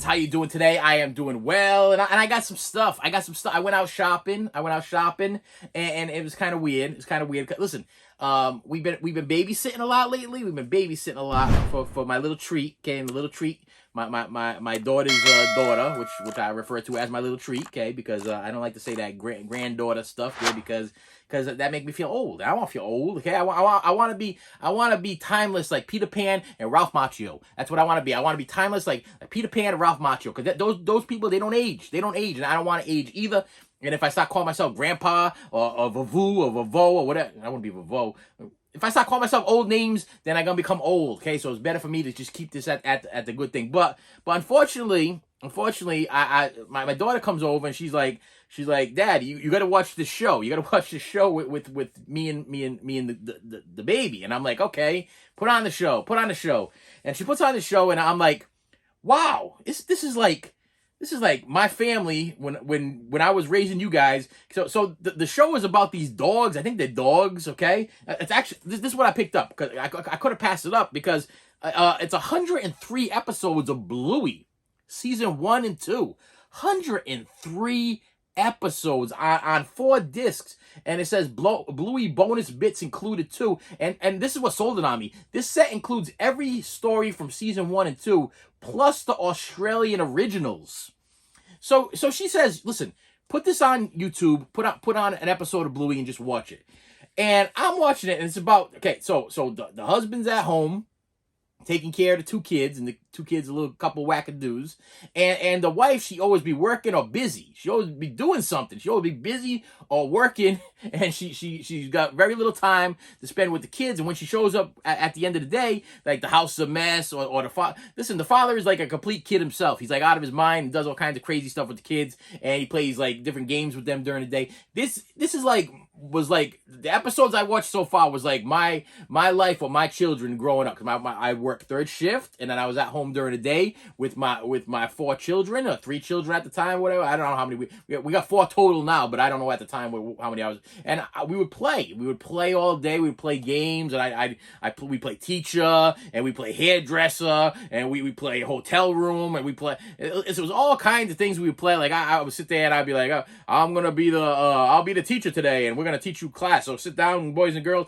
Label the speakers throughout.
Speaker 1: friends? How you doing today? I am doing well, and I got some stuff. I went out shopping. And it was kind of weird. It's kind of weird. Listen, we've been babysitting a lot lately. We've been babysitting a lot for my little treat. Okay, my little treat. My daughter's daughter, which I refer to as my little treat. Okay, because I don't like to say that granddaughter stuff here because that make me feel old. I don't want to feel old. Okay, I want to be timeless like Peter Pan and Ralph Macchio. That's what I want to be. I want to be timeless like Peter Pan and Ralph Macchio, because those people, they don't age. They don't age, and I don't want to age either. And if I start calling myself grandpa or Vavu or Vavo or whatever, I want to be Vavo. If I start calling myself old names, then I'm gonna become old. Okay, so it's better for me to just keep this at the good thing. But unfortunately, my daughter comes over and she's like, Dad, you got to watch this show. You got to watch this show with me and the baby. And I'm like, okay, put on the show. And she puts on the show, and I'm like, wow, this is like my family when I was raising you guys. So the show is about these dogs. I think they're dogs. Okay, it's actually this is what I picked up, because I could have passed it up, because it's 103 episodes of Bluey, season 1 and 2. 103 episodes on 4 discs, and it says Bluey bonus bits included too. And this is what sold it on me. This set includes every story from season 1 and 2, plus the Australian originals. So she says, listen, put this on YouTube, put on an episode of Bluey and just watch it. And I'm watching it, and it's about, okay, so the husband's at home taking care of the 2 kids, and the 2 kids a little couple wackadoos, and the wife, she always be working or busy. She always be doing something. She always be busy or working, and she's got very little time to spend with the kids. And when she shows up at the end of the day, like the house is a mess, or the father. Listen, the father is like a complete kid himself. He's like out of his mind and does all kinds of crazy stuff with the kids, and he plays like different games with them during the day. This is was like the episodes I watched so far was like my life with my children growing up. Because I worked 3rd shift, and then I was at home during the day with my 4 children, or 3 children at the time, whatever. I don't know how many we got 4 total now, but I don't know at the time how many hours. And we would play all day. We would play games, and we play teacher, and we play hairdresser, and we play hotel room, and it was all kinds of things we would play. Like I would sit there and I'd be like, I'm gonna be I'll be the teacher today, and we're gonna teach you class, so sit down, boys and girls.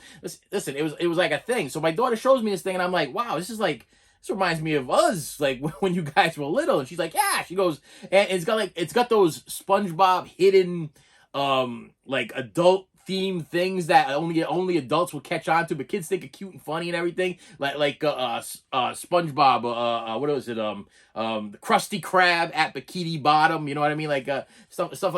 Speaker 1: Listen, it was like a thing. So my daughter shows me this thing, and I'm like, wow, this reminds me of us, like when you guys were little. And she's like, yeah. She goes, and it's got those SpongeBob hidden like adult themed things that only adults will catch on to, but kids think are cute and funny and everything. Like SpongeBob, what was it? The Krusty Krab at Bikini Bottom. You know what I mean? Like stuff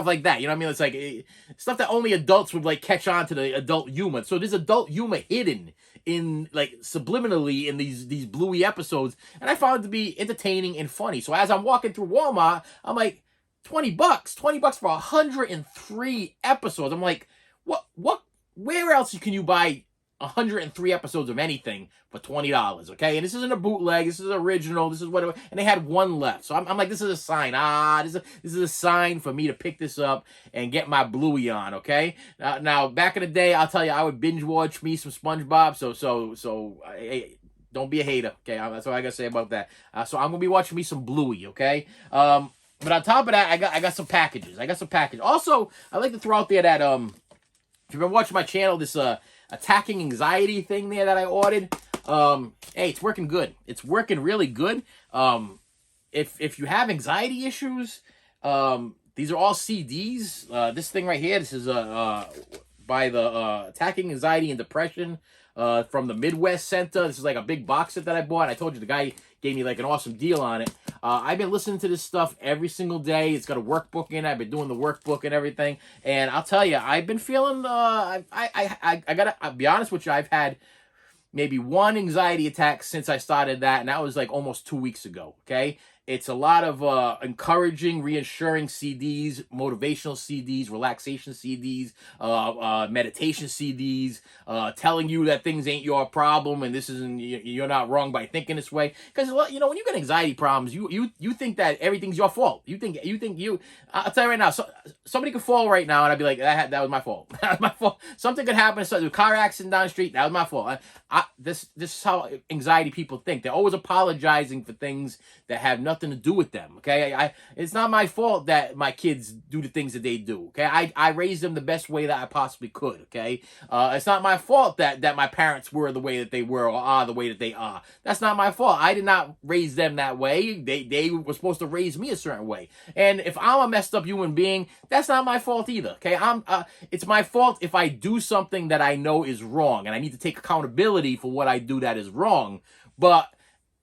Speaker 1: like that. You know what I mean? It's like stuff that only adults would like catch on to, the adult humor. So there's adult humor hidden in, like, subliminally in these Bluey episodes, and I found it to be entertaining and funny. So as I'm walking through Walmart, I'm like, $20 for 103 episodes. I'm like, where else can you buy 103 episodes of anything for $20? Okay, and this isn't a bootleg. This is original. This is whatever. And they had 1 left, so I'm like, this is a sign. This is a sign for me to pick this up and get my Bluey on. Okay. Now back in the day, I'll tell you, I would binge watch me some SpongeBob. So hey, don't be a hater. Okay, that's what I gotta say about that. So I'm gonna be watching me some Bluey. Okay. But on top of that, I got some packages. Also, I'd like to throw out there that if you've been watching my channel, this attacking anxiety thing there that I ordered, hey, it's working good. It's working really good. If you have anxiety issues, these are all CDs. This thing right here, this is by the Attacking Anxiety and Depression from the Midwest Center. This is like a big box set that I bought. I told you the guy gave me like an awesome deal on it. I've been listening to this stuff every single day. It's got a workbook in it. I've been doing the workbook and everything. And I'll tell you, I've been feeling, I gotta be honest with you, I've had maybe 1 anxiety attack since I started that, and that was like almost 2 weeks ago, okay? It's a lot of encouraging, reassuring CDs, motivational CDs, relaxation CDs, meditation CDs, telling you that things ain't your problem and this isn't, you're not wrong by thinking this way. Because you know, when you get anxiety problems, you think that everything's your fault. You think I'll tell you right now, somebody could fall right now and I'd be like, that was my fault. That was my fault. Something could happen. So a car accident down the street, that was my fault. This is how anxiety people think. They're always apologizing for things that have nothing nothing to do with them. Okay, it's not my fault that my kids do the things that they do. Okay, I raised them the best way that I possibly could. Okay, it's not my fault that my parents were the way that they were or are the way that they are. That's not my fault. I did not raise them that way. They were supposed to raise me a certain way. And if I'm a messed up human being, that's not my fault either. Okay, it's my fault if I do something that I know is wrong, and I need to take accountability for what I do that is wrong. But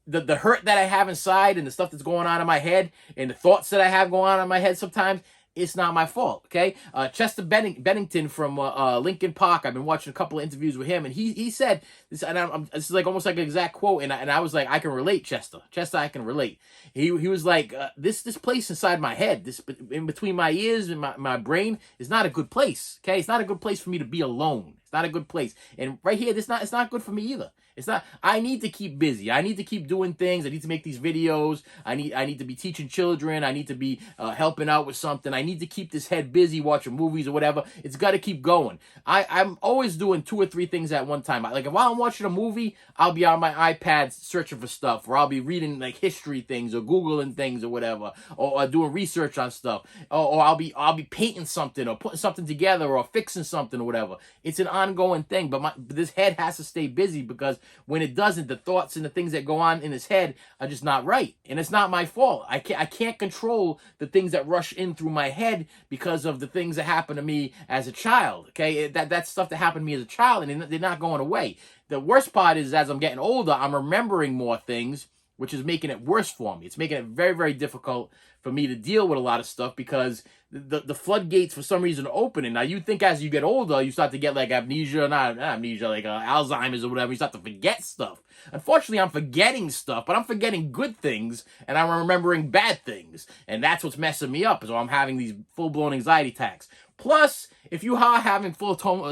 Speaker 1: the hurt that I have inside and the stuff that's going on in my head and the thoughts that I have going on in my head sometimes, it's not my fault, okay? Chester Bennington from Lincoln Park, I've been watching a couple of interviews with him, and he said, this, and this is like almost like an exact quote, and I was like, I can relate, Chester. Chester, I can relate. He was like, this place inside my head, this in between my ears and my brain is not a good place, okay? It's not a good place for me to be alone. It's not a good place. And right here, it's not good for me either. It's not. I need to keep busy. I need to keep doing things. I need to make these videos. I need to be teaching children. I need to be helping out with something. I need to keep this head busy watching movies or whatever. It's got to keep going. I'm always doing 2 or 3 things at one time. Like while I'm watching a movie, I'll be on my iPad searching for stuff, or I'll be reading like history things or Googling things or whatever, or doing research on stuff, or I'll be painting something or putting something together or fixing something or whatever. It's an ongoing thing, but this head has to stay busy, because when it doesn't, the thoughts and the things that go on in his head are just not right. And it's not my fault. I can't control the things that rush in through my head because of the things that happened to me as a child. Okay, that's stuff that happened to me as a child, and they're not going away. The worst part is, as I'm getting older, I'm remembering more things, which is making it worse for me. It's making it very, very difficult for me to deal with a lot of stuff, because the floodgates for some reason are opening. Now, you think as you get older, you start to get like amnesia, not amnesia, like Alzheimer's or whatever. You start to forget stuff. Unfortunately, I'm forgetting stuff, but I'm forgetting good things, and I'm remembering bad things. And that's what's messing me up, so I'm having these full-blown anxiety attacks. Plus, if you are having full-on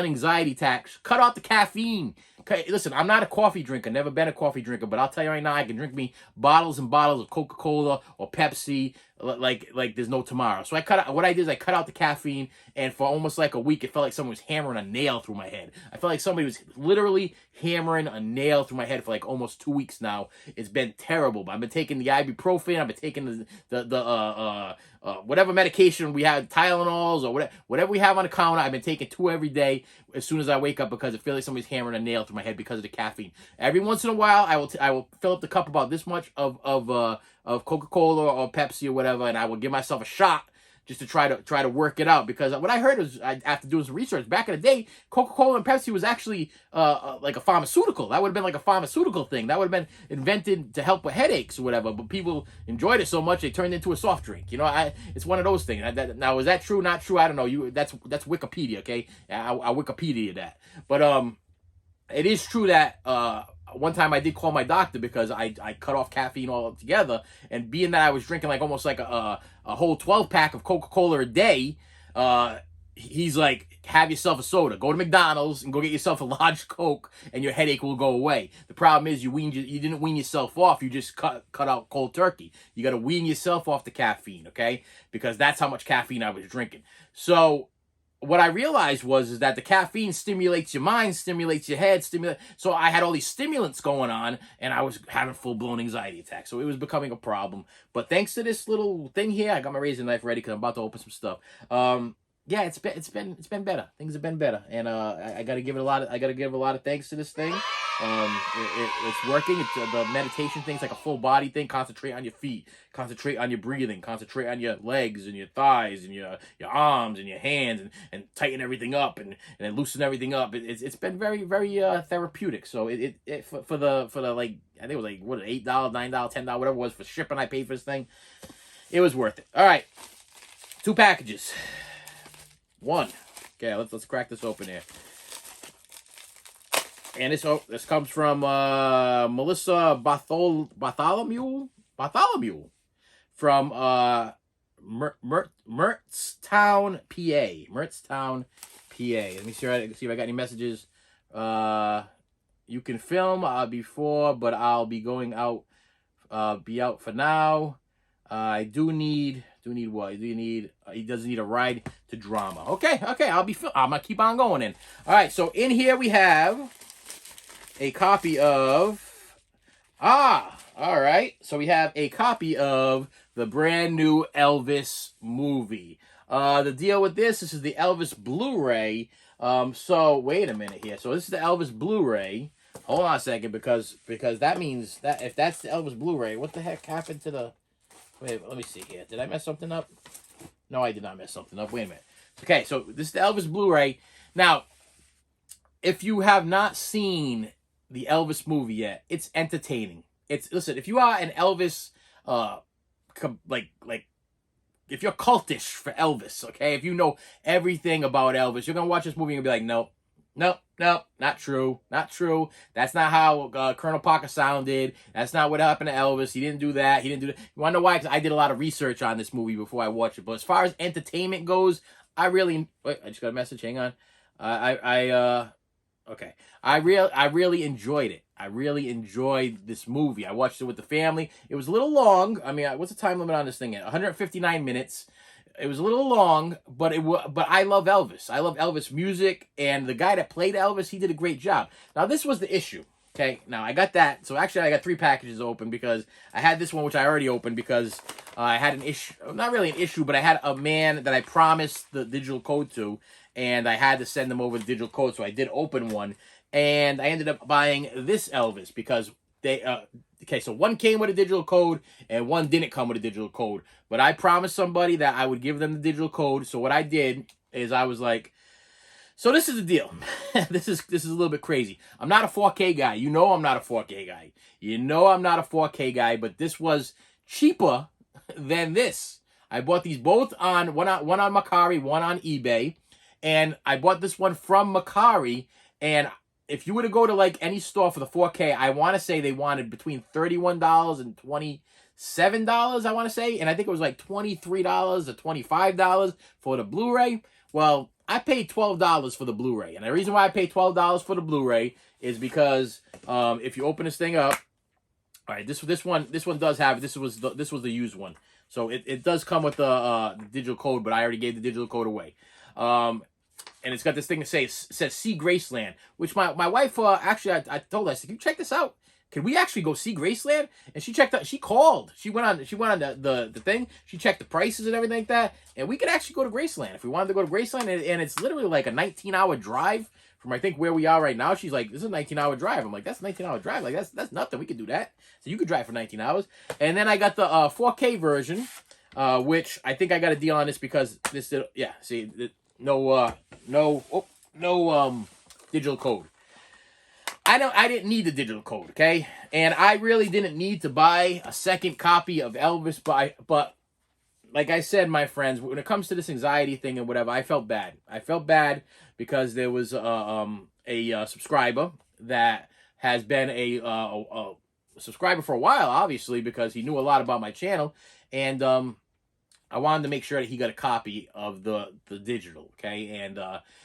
Speaker 1: anxiety attacks, cut out the caffeine. Okay, listen, I'm not a coffee drinker, never been a coffee drinker, but I'll tell you right now, I can drink me bottles and bottles of Coca-Cola or Pepsi like there's no tomorrow. So what I did is I cut out the caffeine, and for almost like a week, it felt like someone was hammering a nail through my head. I felt like somebody was literally hammering a nail through my head for like almost 2 weeks now. It's been terrible, but I've been taking the ibuprofen, I've been taking the whatever medication we have, Tylenols or whatever we have on the counter. I've been taking 2 every day as soon as I wake up, because it feels like somebody's hammering a nail through my head because of the caffeine. Every once in a while, I will fill up the cup about this much of Coca-Cola or Pepsi or whatever, and I will give myself a shot just to try to work it out. Because what I heard was, after doing some research, back in the day, Coca-Cola and Pepsi was actually like a pharmaceutical. That would have been like a pharmaceutical thing. That would have been invented to help with headaches or whatever. But people enjoyed it so much they turned it into a soft drink. You know, it's one of those things. Now, is that true? Not true? I don't know. That's Wikipedia. Okay, I Wikipedia that. But it is true that one time I did call my doctor because I cut off caffeine altogether, and being that I was drinking like almost like a whole 12-pack of Coca-Cola a day, he's like, have yourself a soda. Go to McDonald's and go get yourself a large Coke, and your headache will go away. The problem is you didn't wean yourself off. You just cut out cold turkey. You got to wean yourself off the caffeine, okay? Because that's how much caffeine I was drinking. So what I realized is that the caffeine stimulates your mind, stimulates your head, so I had all these stimulants going on, and I was having full-blown anxiety attacks. So it was becoming a problem. But thanks to this little thing here, I got my razor knife ready because I'm about to open some stuff. Yeah, it's been better. Things have been better, and I gotta give a lot of thanks to this thing. It's working. It's the meditation thing's like a full body thing. Concentrate on your feet. Concentrate on your breathing. Concentrate on your legs and your thighs and your arms and your hands, and tighten everything up and then loosen everything up. It's been very, very therapeutic. So for the like, I think it was like $8, $9, $10, whatever it was for shipping I paid for this thing. It was worth it. All right, 2 packages. 1. Okay, let's crack this open here. And this comes from Melissa Bartholomew from Mertztown, PA. Let me see if I got any messages. You can film before, but I'll be going out. Be out for now. I do need what? He doesn't need a ride to drama. Okay. I'm gonna keep on going then. All right. So in here we have a copy of All right. So we have a copy of the brand new Elvis movie. The deal with this is the Elvis Blu-ray. So wait a minute here. So this is the Elvis Blu-ray. Hold on a second, because that means that if that's the Elvis Blu-ray, what the heck happened to the? Wait, let me see here. Did I mess something up? No, I did not mess something up. Wait a minute. Okay, so this is the Elvis Blu-ray. Now, if you have not seen the Elvis movie yet, it's entertaining. Listen, if you are an Elvis, like if you're cultish for Elvis, okay, if you know everything about Elvis, you're gonna watch this movie and be like, nope, nope, nope, not true, not true. That's not how Colonel Parker sounded. That's not what happened to Elvis. He didn't do that. He didn't do that. You wanna know why? Because I did a lot of research on this movie before I watched it. But as far as entertainment goes, I really wait. I just got a message. Hang on. Okay. I really enjoyed it. I really enjoyed this movie. I watched it with the family. It was a little long. I mean, what's the time limit on this thing at? 159 minutes. It was a little long, but but I love Elvis. I love Elvis music, and the guy that played Elvis, he did a great job. Now, this was the issue. Okay, now I got that. So actually, I got 3 packages open because I had this one, which I already opened because I had an issue. Not really an issue, but I had a man that I promised the digital code to, and I had to send them over the digital code. So I did open one, and I ended up buying this Elvis because they. Okay, so one came with a digital code, and one didn't come with a digital code. But I promised somebody that I would give them the digital code. So what I did is I was like, so this is the deal. This is a little bit crazy. I'm not a 4K guy. You know I'm not a 4K guy. You know I'm not a 4K guy, but this was cheaper than this. I bought these both on one on Macari, one on eBay, and I bought this one from Macari. And if you were to go to like any store for the 4K, I want to say they wanted between $31 and $27, I want to say, and I think it was like $23 or $25 for the Blu-ray. Well, I paid $12 for the Blu-ray, and the reason why I paid $12 for the Blu-ray is because if you open this thing up, all right, this one does have this was the used one, so it does come with the digital code, but I already gave the digital code away. And it's got this thing that says see Graceland, which my wife actually I told her, I said, can you check this out? Can we actually go see Graceland? And she checked out. She called. She went on the thing. She checked the prices and everything like that. And we could actually go to Graceland if we wanted to go to Graceland. And it's literally like a 19-hour drive from I think where we are right now. She's like, this is a 19-hour drive. I'm like, that's a 19-hour drive. Like that's nothing. We could do that. So you could drive for 19 hours. And then I got the 4K version, which I think I got a deal on this because this see no digital code. I didn't need the digital code, okay? And I really didn't need to buy a second copy of Elvis, but like I said, my friends, when it comes to this anxiety thing and whatever, I felt bad. I felt bad because there was a subscriber that has been a subscriber for a while, obviously, because he knew a lot about my channel, and I wanted to make sure that he got a copy of the digital, okay? And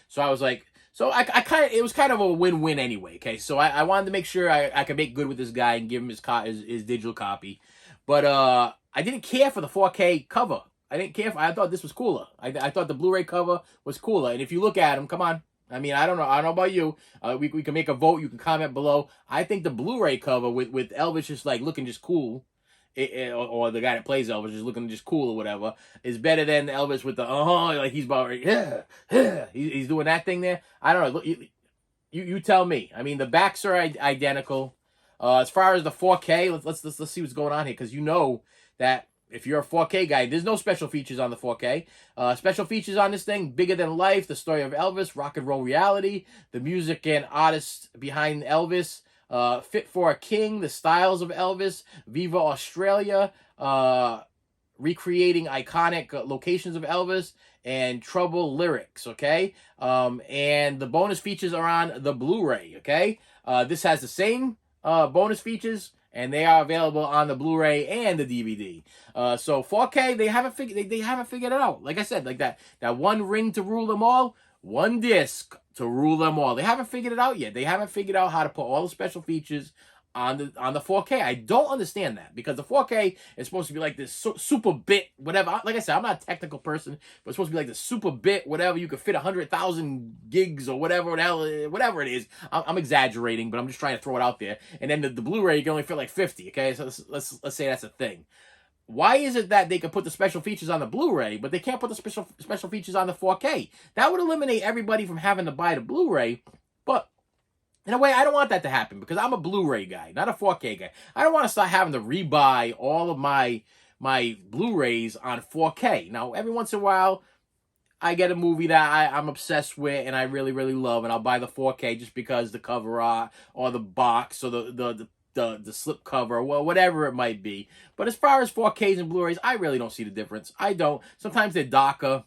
Speaker 1: so I was like, so I kind of, it was kind of a win-win anyway, okay? So I wanted to make sure I could make good with this guy and give him his digital copy. But I didn't care for the 4K cover. I didn't care I thought this was cooler. I thought the Blu-ray cover was cooler. And if you look at them, come on. I mean, I don't know about you. We can make a vote. You can comment below. I think the Blu-ray cover with Elvis just like looking just cool, or the guy that plays Elvis just looking just cool or whatever, is better than Elvis with the like he's about he's doing that thing there. I don't know. Look, you tell me. I mean, the backs are identical. As far as the 4K, let's see what's going on here, because you know that if you're a 4K guy, there's no special features on the 4K. Special features on this thing: bigger than life, the story of Elvis, rock and roll reality, the music and artists behind Elvis. Fit for a King, the styles of Elvis, Viva Australia, recreating iconic locations of Elvis, and Trouble lyrics, okay? And the bonus features are on the Blu-ray, okay? This has the same bonus features, and they are available on the Blu-ray and the DVD. So 4K, they haven't figured it out. Like I said, like that one ring to rule them all, one disc to rule them all. They haven't figured it out yet. They haven't figured out how to put all the special features on the 4K. I don't understand that, because the 4K is supposed to be like this super bit, whatever. Like I said, I'm not a technical person, but it's supposed to be like this super bit, whatever. You could fit 100,000 gigs or whatever the hell, whatever it is. I'm exaggerating, but I'm just trying to throw it out there. And then the Blu-ray, you can only fit like 50. Okay, so let's say that's a thing. Why is it that they can put the special features on the Blu-ray, but they can't put the special features on the 4K? That would eliminate everybody from having to buy the Blu-ray, but in a way, I don't want that to happen, because I'm a Blu-ray guy, not a 4K guy. I don't want to start having to rebuy all of my Blu-rays on 4K. Now, every once in a while, I get a movie that I'm obsessed with and I really, really love, and I'll buy the 4K just because the cover art or the box or the slip cover, or well, whatever it might be. But as far as 4Ks and Blu-rays, I really don't see the difference. I don't. Sometimes they're darker.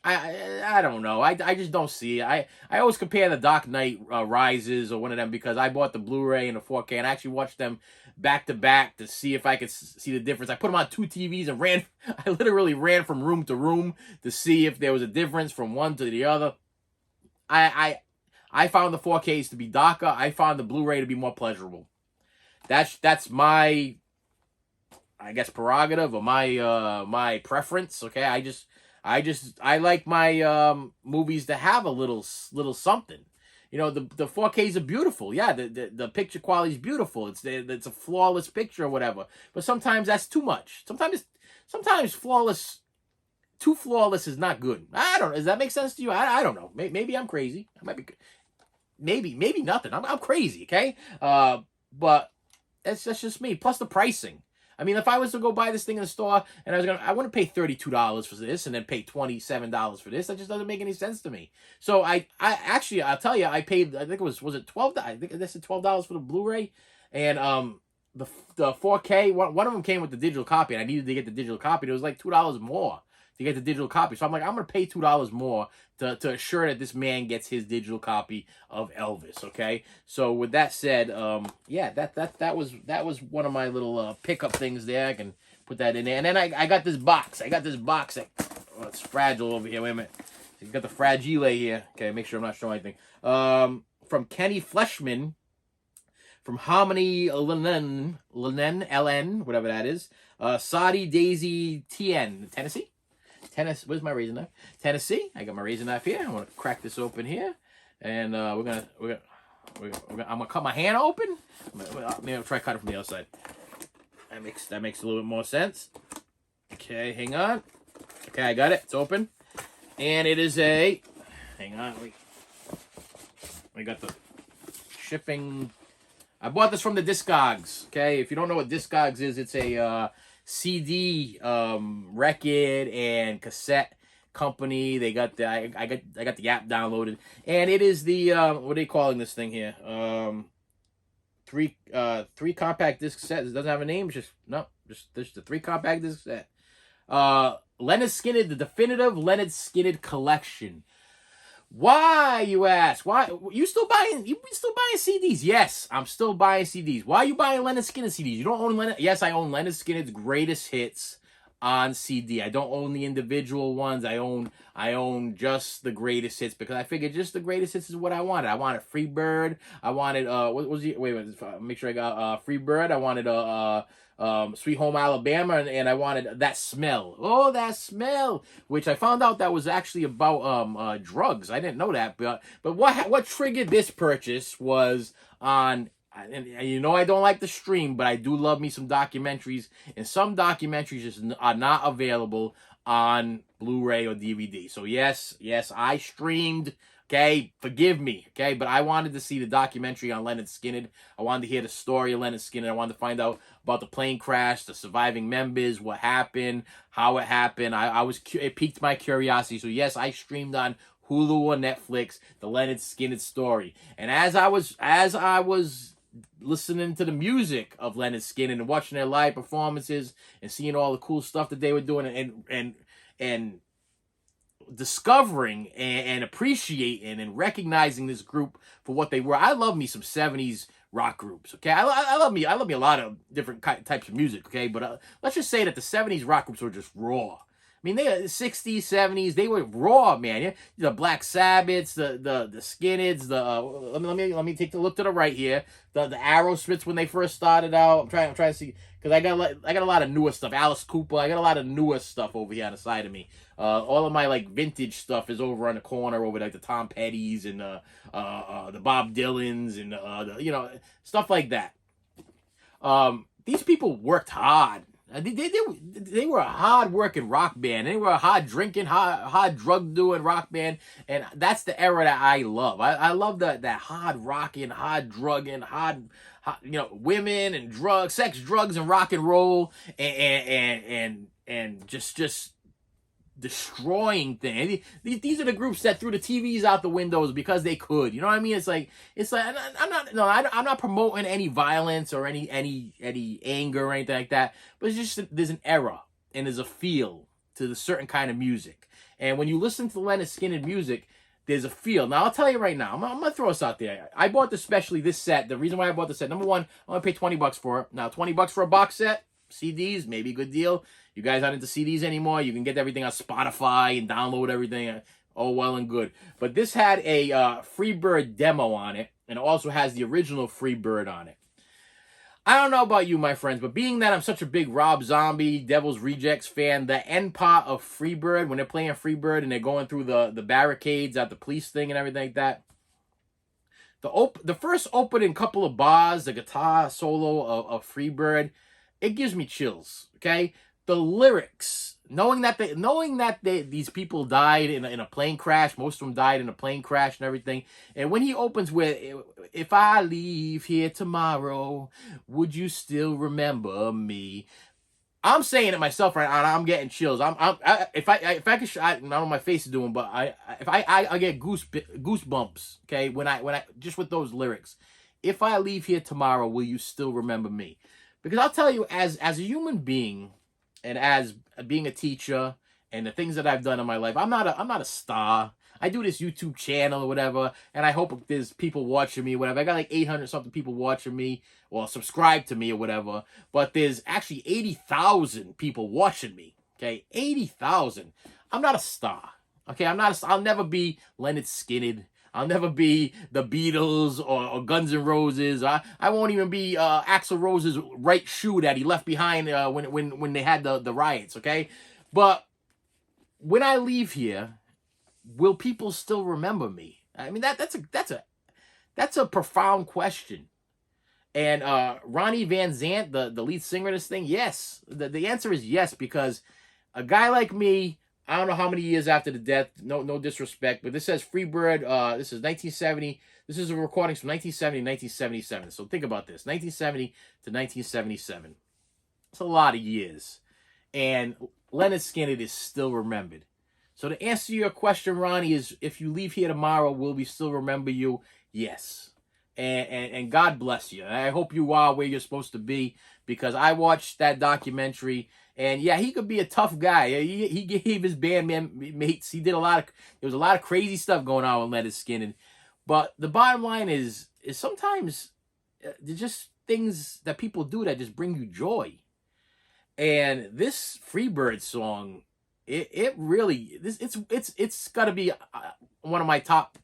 Speaker 1: I don't know. I just don't see it. I always compare the Dark Knight Rises or one of them, because I bought the Blu-ray and the 4K, and I actually watched them back to back to see if I could see the difference. I put them on 2 TVs and ran. I literally ran from room to room to see if there was a difference from one to the other. I found the 4Ks to be darker. I found the Blu-ray to be more pleasurable. That's my, I guess, prerogative, or my preference. Okay, I like my movies to have a little something. You know, the 4Ks are beautiful. Yeah, the picture quality is beautiful. It's a flawless picture or whatever. But sometimes that's too much. Sometimes flawless, too flawless is not good. I don't know. Does that make sense to you? I don't know. Maybe I'm crazy. I might be. Maybe nothing. I'm crazy. Okay. But that's just me. Plus the pricing. I mean, if I was to go buy this thing in the store and I wouldn't pay $32 for this and then pay $27 for this. That just doesn't make any sense to me. So I actually, I'll tell you, I paid, I think it was it $12? I think this is $12 for the Blu-ray, and the 4K. One of them came with the digital copy, and I needed to get the digital copy. It was like $2 more to get the digital copy. So I'm like, I'm gonna pay $2 more to assure that this man gets his digital copy of Elvis. Okay. So with that said, yeah, that was one of my little pickup things there. I can put that in there. And then I got this box. That, oh, it's fragile over here. Wait a minute. You got the fragile here. Okay, make sure I'm not showing anything. From Kenny Fleshman, from Harmony LN, whatever that is. Saudi Daisy TN, Tennessee. Where's my raisin knife? Tennessee. I got my raisin knife here. I'm gonna crack this open here, and I'm gonna cut my hand open. Maybe I'll try to cut it from the other side. That makes a little bit more sense. Okay, hang on. Okay, I got it. It's open, and it is a. Hang on. We got the shipping. I bought this from the Discogs. Okay, if you don't know what Discogs is, it's a CD, record and cassette company. They got the I got the app downloaded, and it is the what are they calling this thing here? Three compact disc sets. It doesn't have a name. It's just the 3 compact disc set. Lynyrd Skynyrd, the definitive Lynyrd Skynyrd collection. Why, you ask? Why you still buying CDs? Yes, I'm still buying CDs. Why are you buying Lynyrd Skynyrd CDs? You don't own Lynyrd? Yes, I own Lynyrd Skynyrd's greatest hits on CD. I don't own the individual ones. I own just the greatest hits, because I figured just the greatest hits is what I wanted. I wanted Free Bird. I wanted what was the wait, make sure I got Free Bird. I wanted Sweet Home Alabama, and I wanted That Smell. Oh, That Smell, which I found out that was actually about drugs. I didn't know that, but what triggered this purchase was on. And you know I don't like the stream, but I do love me some documentaries, and some documentaries just are not available on Blu-ray or DVD. So yes, I streamed. Okay, forgive me. Okay, but I wanted to see the documentary on Lynyrd Skynyrd. I wanted to hear the story of Lynyrd Skynyrd. I wanted to find out about the plane crash, the surviving members, what happened, how it happened. It piqued my curiosity. So yes, I streamed on Hulu or Netflix the Lynyrd Skynyrd story. And as I was listening to the music of Lynyrd Skynyrd and watching their live performances and seeing all the cool stuff that they were doing, and discovering and appreciating and recognizing this group for what they were. I love me some 70s rock groups. Okay, I love me a lot of different types of music. Okay, but let's just say that the 70s rock groups were just raw. mean, they 60s, 70s, they were raw, man. Yeah? The Black Sabbaths, the Skinheads, the let me take a look to the right here. The Aerosmiths when they first started out. I'm trying to see because I got a lot of newer stuff. Alice Cooper, I got a lot of newer stuff over here on the side of me. All of my like vintage stuff is over on the corner, over like the Tom Petty's and the Bob Dylans and stuff like that. These people worked hard. They were a hard working rock band. They were a hard drinking, hard drug doing rock band, and that's the era that I love. I love that hard rocking, hard drugging, hard women and drugs, sex, drugs, and rock and roll, and just destroying things. These are the groups that threw the TVs out the windows because they could. You know what I mean? It's like I'm not promoting any violence or any anger or anything like that. But it's just there's an era and there's a feel to the certain kind of music. And when you listen to Lynyrd Skynyrd music, there's a feel. Now I'll tell you right now. I'm gonna throw this out there. I bought especially this set. The reason why I bought the set, number one, I'm gonna pay $20 for it. Now $20 for a box set, CDs, maybe a good deal. You guys aren't into CDs anymore. You can get everything on Spotify and download everything. Oh, well and good. But this had a Freebird demo on it, and it also has the original Freebird on it. I don't know about you, my friends, but being that I'm such a big Rob Zombie, Devil's Rejects fan, the end part of Freebird, when they're playing Freebird and they're going through the barricades at the police thing and everything like that, the first opening couple of bars, the guitar solo of Freebird, it gives me chills, okay? The lyrics, knowing that these people died in a plane crash, most of them died in a plane crash and everything. And when he opens with, "If I leave here tomorrow, would you still remember me?" I'm saying it myself right now. I'm getting chills. If I could, I don't know what my face is doing, but I get goosebumps. Okay, when I just with those lyrics. If I leave here tomorrow, will you still remember me? Because I'll tell you, as a human being. And as being a teacher and the things that I've done in my life, I'm not a star. I do this YouTube channel or whatever, and I hope there's people watching me or whatever. I got like 800 something people watching me or subscribe to me or whatever. But there's actually 80,000 people watching me. Okay, 80,000. I'm not a star. Okay, I'll never be Lynyrd Skynyrd. I'll never be the Beatles or Guns N' Roses. I won't even be Axl Rose's right shoe that he left behind when they had the riots, okay? But when I leave here, will people still remember me? I mean, that's a profound question. And Ronnie Van Zant, the lead singer of this thing, yes. The answer is yes, because a guy like me, I don't know how many years after the death, no disrespect, but this says Freebird, this is 1970, this is a recording from 1970 to 1977, so think about this, 1970 to 1977, it's a lot of years, and Lynyrd Skynyrd is still remembered. So to answer your question, Ronnie, is if you leave here tomorrow, will we still remember you? Yes. And God bless you. I hope you are where you're supposed to be, because I watched that documentary, and yeah, he could be a tough guy. He gave his band mates. There was a lot of crazy stuff going on with Lynyrd Skynyrd. But the bottom line is sometimes there's just things that people do that just bring you joy. And this Freebird song, it's got to be one of my top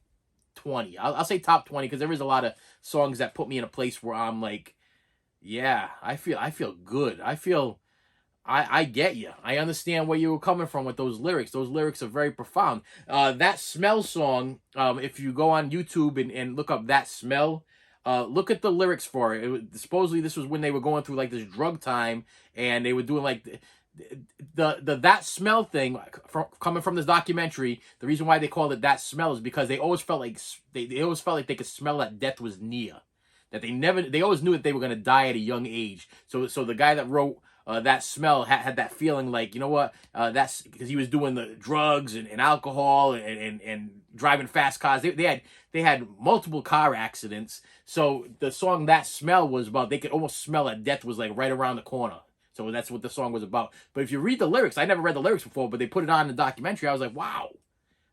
Speaker 1: 20. I'll say top 20, because there is a lot of songs that put me in a place where I'm like, yeah, I feel good. I get you. I understand where you were coming from with those lyrics. Those lyrics are very profound. That Smell song, if you go on YouTube and look up That Smell, look at the lyrics for it. Supposedly this was when they were going through like this drug time, and they were doing like the That Smell thing coming from this documentary. The reason why they called it That Smell is because they always felt like they could smell that death was near. That they always knew that they were going to die at a young age. So the guy that wrote That Smell had that feeling like, you know what, that's because he was doing the drugs and alcohol and driving fast cars. They had multiple car accidents. So the song That Smell was about, they could almost smell that death was like right around the corner. So that's what the song was about. But if you read the lyrics, I never read the lyrics before, but they put it on in the documentary. I was like, wow,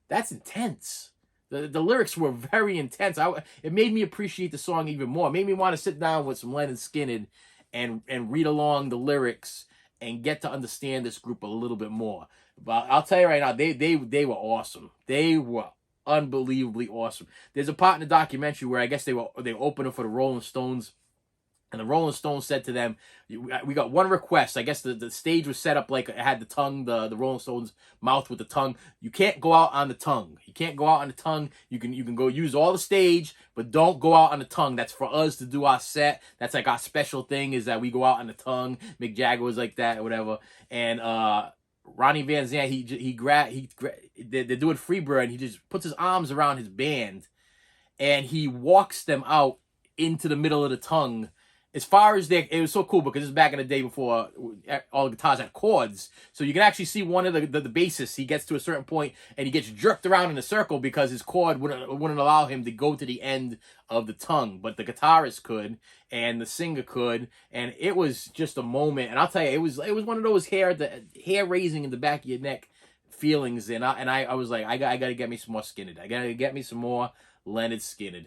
Speaker 1: that's intense. The lyrics were very intense. It made me appreciate the song even more. It made me want to sit down with some Lynyrd Skynyrd and read along the lyrics and get to understand this group a little bit more. But I'll tell you right now, they were awesome. They were unbelievably awesome. There's a part in the documentary where I guess they were opening for the Rolling Stones. And the Rolling Stones said to them, we got one request. I guess the stage was set up like it had the tongue, the Rolling Stones mouth with the tongue. You can't go out on the tongue. You can't go out on the tongue. You can go use all the stage, but don't go out on the tongue. That's for us to do our set. That's like our special thing, is that we go out on the tongue. Mick Jagger was like that or whatever. And Ronnie Van Zant, they're doing Freebird, and he just puts his arms around his band, and he walks them out into the middle of the tongue. As far as it was so cool because this is back in the day before all the guitars had chords. So you can actually see one of the bassists. He gets to a certain point and he gets jerked around in a circle because his chord wouldn't allow him to go to the end of the tongue. But the guitarist could, and the singer could, and it was just a moment. And I'll tell you, it was one of those hair raising in the back of your neck feelings. And I was like, I gotta get me some more Skinner. I gotta get me some more Leonard Skinner.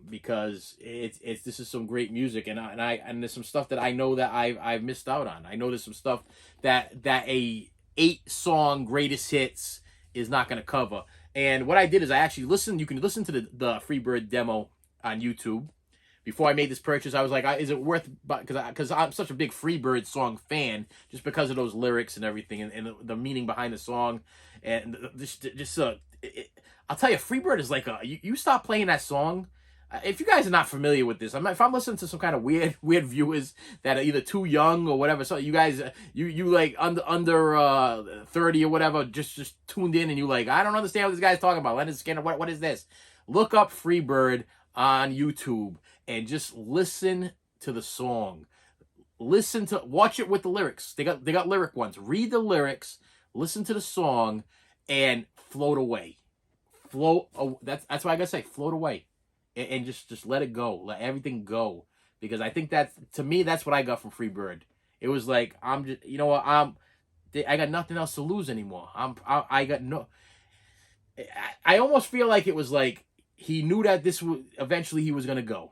Speaker 1: Because this is some great music, and there's some stuff that I know that I've missed out on. I know there's some stuff that a 8-song greatest hits is not going to cover. And what I did is I actually listened. You can listen to the Freebird demo on YouTube. Before I made this purchase, I was like, is it worth? Because I'm such a big Freebird song fan, just because of those lyrics and everything, and the meaning behind the song, and I'll tell you, Freebird is like you stop playing that song. If you guys are not familiar with this, if I'm listening to some kind of weird viewers that are either too young or whatever, so you guys you like under 30 or whatever, just tuned in and you like, I don't understand what this guy's talking about. Leonard Skinner, what is this? Look up Freebird on YouTube and just listen to the song. Watch it with the lyrics. They got lyric ones. Read the lyrics, listen to the song, and float away. That's what I gotta say. Float away, and just let it go. Let everything go, because I think to me that's what I got from Freebird. It was like, I'm just, you know what, I got nothing else to lose anymore. I got no. I almost feel like it was like he knew that eventually he was gonna go,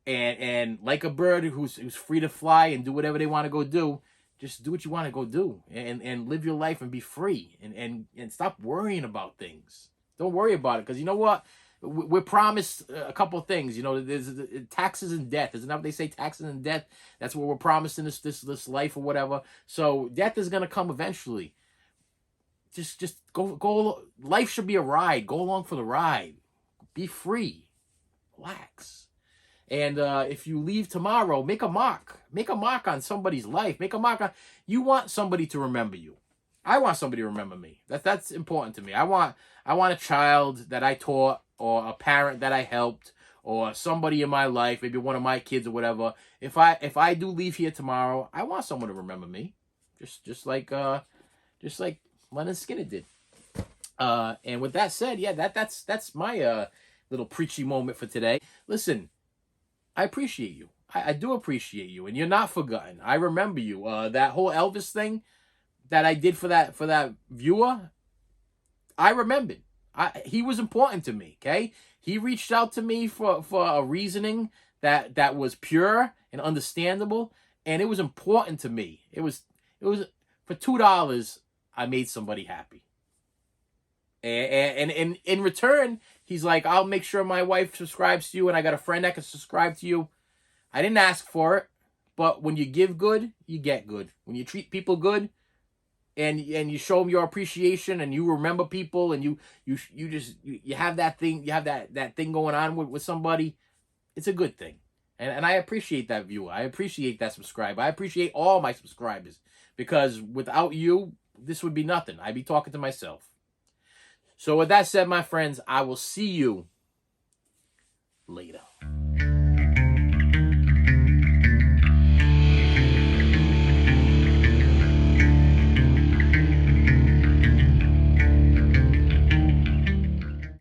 Speaker 1: and like a bird who's free to fly and do whatever they want to go do. Just do what you want to go do, and live your life and be free, and stop worrying about things. Don't worry about it, because you know what? We're promised a couple of things. You know, there's taxes and death. Isn't that what they say? Taxes and death. That's what we're promised in this life or whatever. So death is gonna come eventually. Just go. Life should be a ride. Go along for the ride. Be free. Relax. And if you leave tomorrow, make a mark. Make a mark on somebody's life. Make a mark on. You want somebody to remember you. I want somebody to remember me. That's important to me. I want a child that I taught, or a parent that I helped, or somebody in my life, maybe one of my kids or whatever. If I do leave here tomorrow, I want someone to remember me, just like Leonard Skinner did. And with that said, yeah, that's my little preachy moment for today. Listen, I appreciate you. I do appreciate you, and you're not forgotten. I remember you. That whole Elvis thing that I did for that viewer, I remembered. He was important to me, okay? He reached out to me for a reasoning that was pure and understandable, and it was important to me. It was for $2, I made somebody happy. And in return, he's like, I'll make sure my wife subscribes to you, and I got a friend that can subscribe to you. I didn't ask for it, but when you give good, you get good. When you treat people good, and you show them your appreciation, and you remember people, and you have that thing, you have that thing going on with somebody, it's a good thing. And I appreciate that viewer. I appreciate that subscriber. I appreciate all my subscribers, because without you, this would be nothing. I'd be talking to myself. So with that said, my friends, I will see you later.